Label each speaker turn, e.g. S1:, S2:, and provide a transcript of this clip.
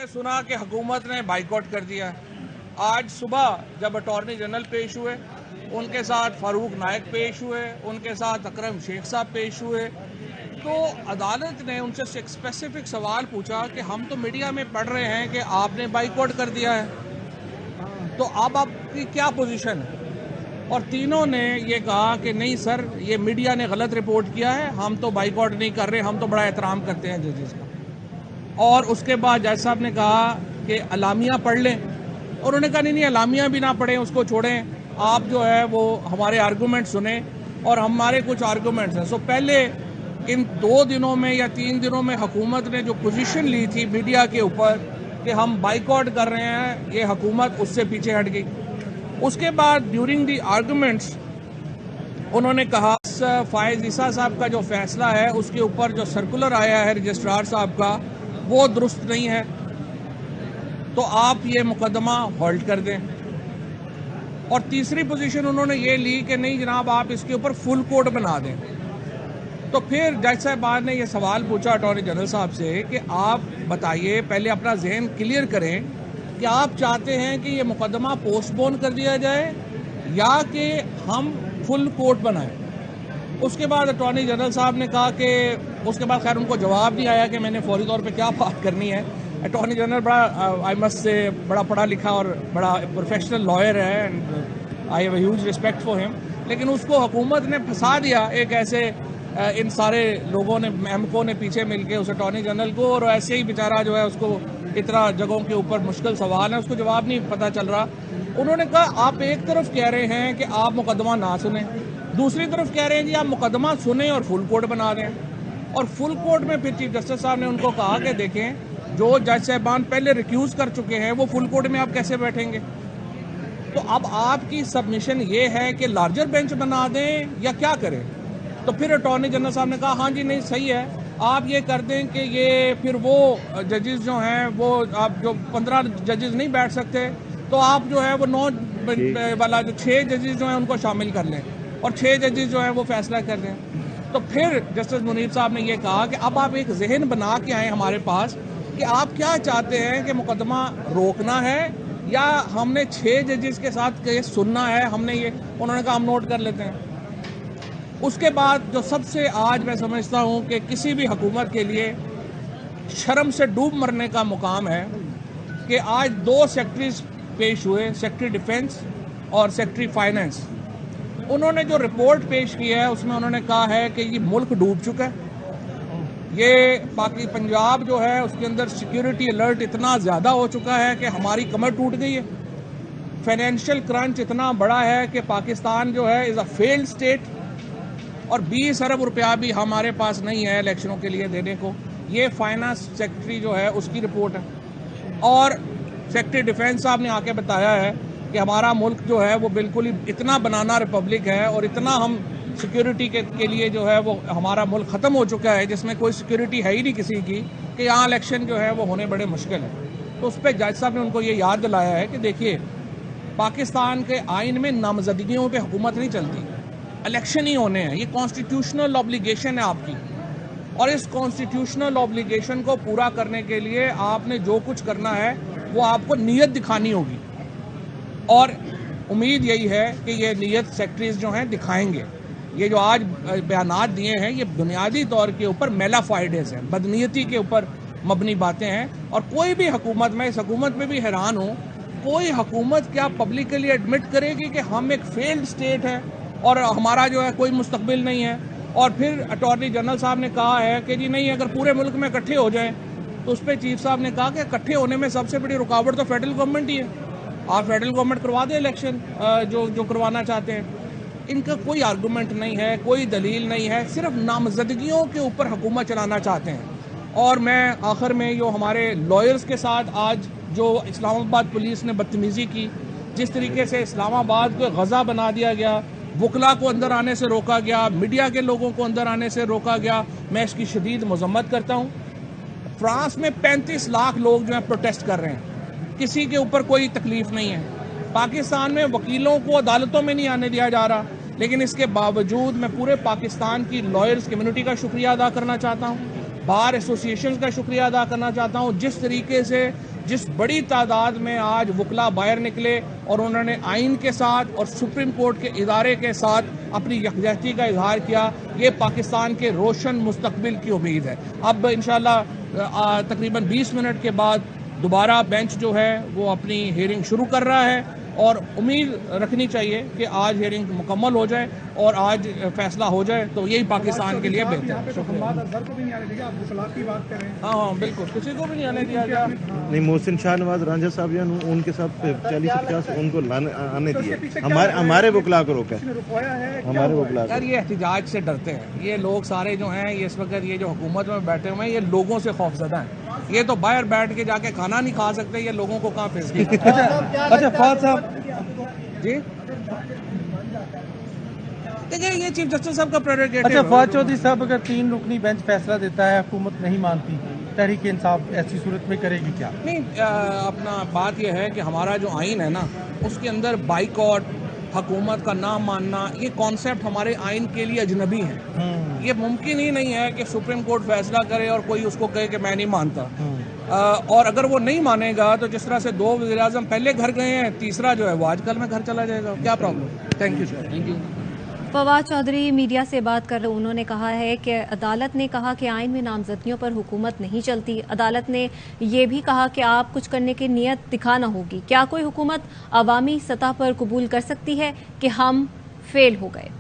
S1: हमने सुना कि हुकूमत ने बाइकआउट कर दिया है। आज सुबह जब अटॉर्नी जनरल पेश हुए, उनके साथ फारूक नायक पेश हुए, उनके साथ अकरम शेख साहब पेश हुए, तो अदालत ने उनसे एक स्पेसिफिक सवाल पूछा कि हम तो मीडिया में पढ़ रहे हैं कि आपने बाइकआउट कर दिया है, तो अब आपकी क्या पोजीशन है? और तीनों ने ये कहा कि नहीं सर, ये मीडिया ने गलत रिपोर्ट किया है, हम तो बाइकआउट नहीं कर रहे, हम तो बड़ा एहतराम करते हैं जजेस का। और उसके बाद जज साहब ने कहा कि अलामिया पढ़ लें, और उन्होंने कहा नहीं अलामिया भी ना पढ़ें, उसको छोड़ें, आप जो है वो हमारे आर्गूमेंट सुने, और हमारे कुछ आर्गूमेंट्स हैं। सो पहले इन 2 दिनों में या 3 दिनों में हुकूमत ने जो पोजीशन ली थी मीडिया के ऊपर कि हम बाइकआउट कर रहे हैं, ये हुकूमत उससे पीछे हट गई। उसके बाद ड्यूरिंग दी आर्गूमेंट्स उन्होंने कहा फायज ईसा साहब का जो फैसला है उसके ऊपर जो सर्कुलर आया है रजिस्ट्रार साहब का, वो दुरुस्त नहीं है, तो आप ये मुकदमा होल्ड कर दें। और तीसरी पोजीशन उन्होंने ये ली कि नहीं जनाब, आप इसके ऊपर फुल कोर्ट बना दें। तो फिर जज साहबान ने यह सवाल पूछा अटॉर्नी जनरल साहब से कि आप बताइए, पहले अपना जहन क्लियर करें कि आप चाहते हैं कि ये मुकदमा पोस्टपोन कर दिया जाए या कि हम फुल कोर्ट बनाएं। उसके बाद अटॉर्नी जनरल साहब ने कहा कि उसके बाद खैर उनको जवाब नहीं आया कि मैंने फौरी तौर पे क्या बात करनी है। अटॉर्नी जनरल बड़ा आई मस्ट से बड़ा पढ़ा लिखा और बड़ा प्रोफेशनल लॉयर है, and I have a huge respect for him, लेकिन उसको हुकूमत ने फंसा दिया एक ऐसे इन सारे लोगों ने, महमकों ने पीछे मिलके उस अटॉर्नी जनरल को, और ऐसे ही बेचारा जो है उसको इतना जगहों के ऊपर मुश्किल सवाल है, उसको जवाब नहीं पता चल रहा। उन्होंने कहा आप एक तरफ कह रहे हैं कि आप मुकदमा ना सुने, दूसरी तरफ कह रहे हैं जी आप मुकदमा सुने और फुल कोर्ट बना दें। और फुल कोर्ट में फिर चीफ जस्टिस साहब ने उनको कहा कि देखें, जो जज साहबान पहले रिक्यूज कर चुके हैं वो फुल कोर्ट में आप कैसे बैठेंगे? तो अब आपकी सबमिशन ये है कि लार्जर बेंच बना दें या क्या करें? तो फिर अटॉर्नी जनरल साहब ने कहा हाँ जी नहीं सही है, आप ये कर दें कि ये फिर वो जजेस जो हैं वो आप जो 15 जजेस नहीं बैठ सकते, तो आप जो है वो 9 वाला जो 6 जजेस जो हैं उनको शामिल कर लें, और 6 जजेस जो हैं वो फैसला कर दें। तो फिर जस्टिस मुनीब साहब ने ये कहा कि अब आप एक जहन बना के आए हमारे पास कि आप क्या चाहते हैं, कि मुकदमा रोकना है या हमने 6 जजेस के साथ केस सुनना है, हमने ये, उन्होंने कहा हम नोट कर लेते हैं। उसके बाद जो सबसे आज मैं समझता हूं कि किसी भी हुकूमत के लिए शर्म से डूब मरने का मुकाम है कि आज 2 सेक्रेटरीज पेश हुए, सेक्रेटरी डिफेंस और सेक्रेटरी फाइनेंस। उन्होंने जो रिपोर्ट पेश की है उसमें उन्होंने कहा है कि ये मुल्क डूब चुका है, ये बाकी पंजाब जो है उसके अंदर सिक्योरिटी अलर्ट इतना ज़्यादा हो चुका है कि हमारी कमर टूट गई है, फाइनेंशियल क्रंच इतना बड़ा है कि पाकिस्तान जो है इज़ अ फेल्ड स्टेट, और 20 अरब रुपया भी हमारे पास नहीं है इलेक्शनों के लिए देने को। ये फाइनेंस सेक्रेटरी जो है उसकी रिपोर्ट है। और सेक्रेटरी डिफेंस साहब ने आके बताया है कि हमारा मुल्क जो है वो बिल्कुल ही इतना बनाना रिपब्लिक है, और इतना हम सिक्योरिटी के लिए जो है वो हमारा मुल्क ख़त्म हो चुका है, जिसमें कोई सिक्योरिटी है ही नहीं किसी की, कि यहाँ इलेक्शन जो है वो होने बड़े मुश्किल है। तो उस पर जज साहब ने उनको ये याद दिलाया है कि देखिए, पाकिस्तान के आइन में नामजदगियों पर हुकूमत नहीं चलती, इलेक्शन ही होने हैं, ये कॉन्स्टिट्यूशनल ऑब्लिगेशन है आपकी, और इस कॉन्स्टिट्यूशनल ऑब्लिगेशन को पूरा करने के लिए आपने जो कुछ करना है वो आपको नीयत दिखानी होगी, और उम्मीद यही है कि ये नीयत सेक्रेटरीज जो हैं दिखाएंगे। ये जो आज बयानात दिए हैं ये बुनियादी तौर के ऊपर मेलाफाइडेस हैं, बदनीयती के ऊपर मबनी बातें हैं, और कोई भी हुकूमत, मैं इस हुकूमत में भी हैरान हूँ, कोई हुकूमत क्या पब्लिकली एडमिट करेगी कि हम एक फेल्ड स्टेट है और हमारा जो है कोई मुस्तकबिल नहीं है? और फिर अटॉर्नी जनरल साहब ने कहा है कि जी नहीं, अगर पूरे मुल्क में इकट्ठे हो जाएं, तो उस पर चीफ साहब ने कहा कि इकट्ठे होने में सबसे बड़ी रुकावट तो फेडरल गवर्नमेंट ही है, आप फेडरल गवर्नमेंट करवा दें इलेक्शन जो करवाना चाहते हैं। इनका कोई आर्गूमेंट नहीं है, कोई दलील नहीं है, सिर्फ नामजदगियों के ऊपर हुकूमत चलाना चाहते हैं। और मैं आखिर में जो हमारे लॉयर्स के साथ आज जो इस्लामाबाद पुलिस ने बदतमीज़ी की, जिस तरीके से इस्लामाबाद को गज़ा बना दिया गया, वकला को अंदर आने से रोका गया, मीडिया के लोगों को अंदर आने से रोका गया, मैं इसकी शदीद मजम्मत करता हूँ। फ्रांस में 35 लाख लोग जो है प्रोटेस्ट कर रहे हैं, किसी के ऊपर कोई तकलीफ नहीं है। पाकिस्तान में वकीलों को अदालतों में नहीं आने दिया जा रहा, लेकिन इसके बावजूद मैं पूरे पाकिस्तान की लॉयर्स कम्युनिटी का शुक्रिया अदा करना चाहता हूँ बार एसोसिएशन का शुक्रिया अदा करना चाहता हूँ। जिस तरीके से जिस बड़ी तादाद में आज वकला बाहर निकले और उन्होंने आइन के साथ और सुप्रीम कोर्ट के इदारे के साथ अपनी यकजहती का इजहार किया, ये पाकिस्तान के रोशन मुस्तकबिल की उम्मीद है। अब इंशाल्लाह तकरीबन 20 मिनट के बाद दोबारा बेंच जो है वो अपनी हियरिंग शुरू कर रहा है और उम्मीद रखनी चाहिए कि आज हियरिंग मुकम्मल हो जाए और आज फैसला हो जाए, तो यही पाकिस्तान के लिए बेहतर है। हाँ बिल्कुल, किसी को भी नहीं आने दिया गया।
S2: नहीं, मोहसिन शाह नवाज रांझा साहब या उनके साथ 40-50 उनको आने दिए, हमारे वकला को रोका है, हमारे वकला।
S1: यार ये एहतिजाज से डरते हैं ये लोग सारे जो हैं, ये इस वक्त ये जो हुकूमत में बैठे हुए हैं, ये लोगों से खौफजदा हैं। ये तो बाहर बैठ के जाके खाना नहीं खा सकते, ये लोगों को कहाँ फेस
S3: अच्छा फवाद साहब
S1: जी देखिए, ये चीफ जस्टिस साहब का प्रेरोगेटिव।
S3: अच्छा फवाद चौधरी साहब, अगर 3 रुकनी बेंच फैसला देता है, हुकूमत नहीं मानती, तहरीक इंसाफ ऐसी सूरत में करेगी क्या?
S1: नहीं, अपना बात यह है कि हमारा जो आइन है ना, उसके अंदर बाइकॉट, हुकूमत का नाम मानना, ये कॉन्सेप्ट हमारे आइन के लिए अजनबी है। ये मुमकिन ही नहीं है कि सुप्रीम कोर्ट फैसला करे और कोई उसको कहे कि मैं नहीं मानता। और अगर वो नहीं मानेगा तो जिस तरह से 2 वज़ीर-ए-आज़म पहले घर गए हैं, तीसरा जो है वो आजकल में घर चला जाएगा, क्या problem. Thank you sir. Thank you.
S4: Fawad Chaudhry media से बात कर रहे, उन्होंने कहा है कि अदालत ने कहा कि आइन में नामजदगियों पर हुकूमत नहीं चलती। अदालत ने ये भी कहा कि आप कुछ करने की नीयत दिखाना होगी। क्या कोई हुकूमत अवामी सतह पर कबूल कर सकती है कि हम फेल हो गए?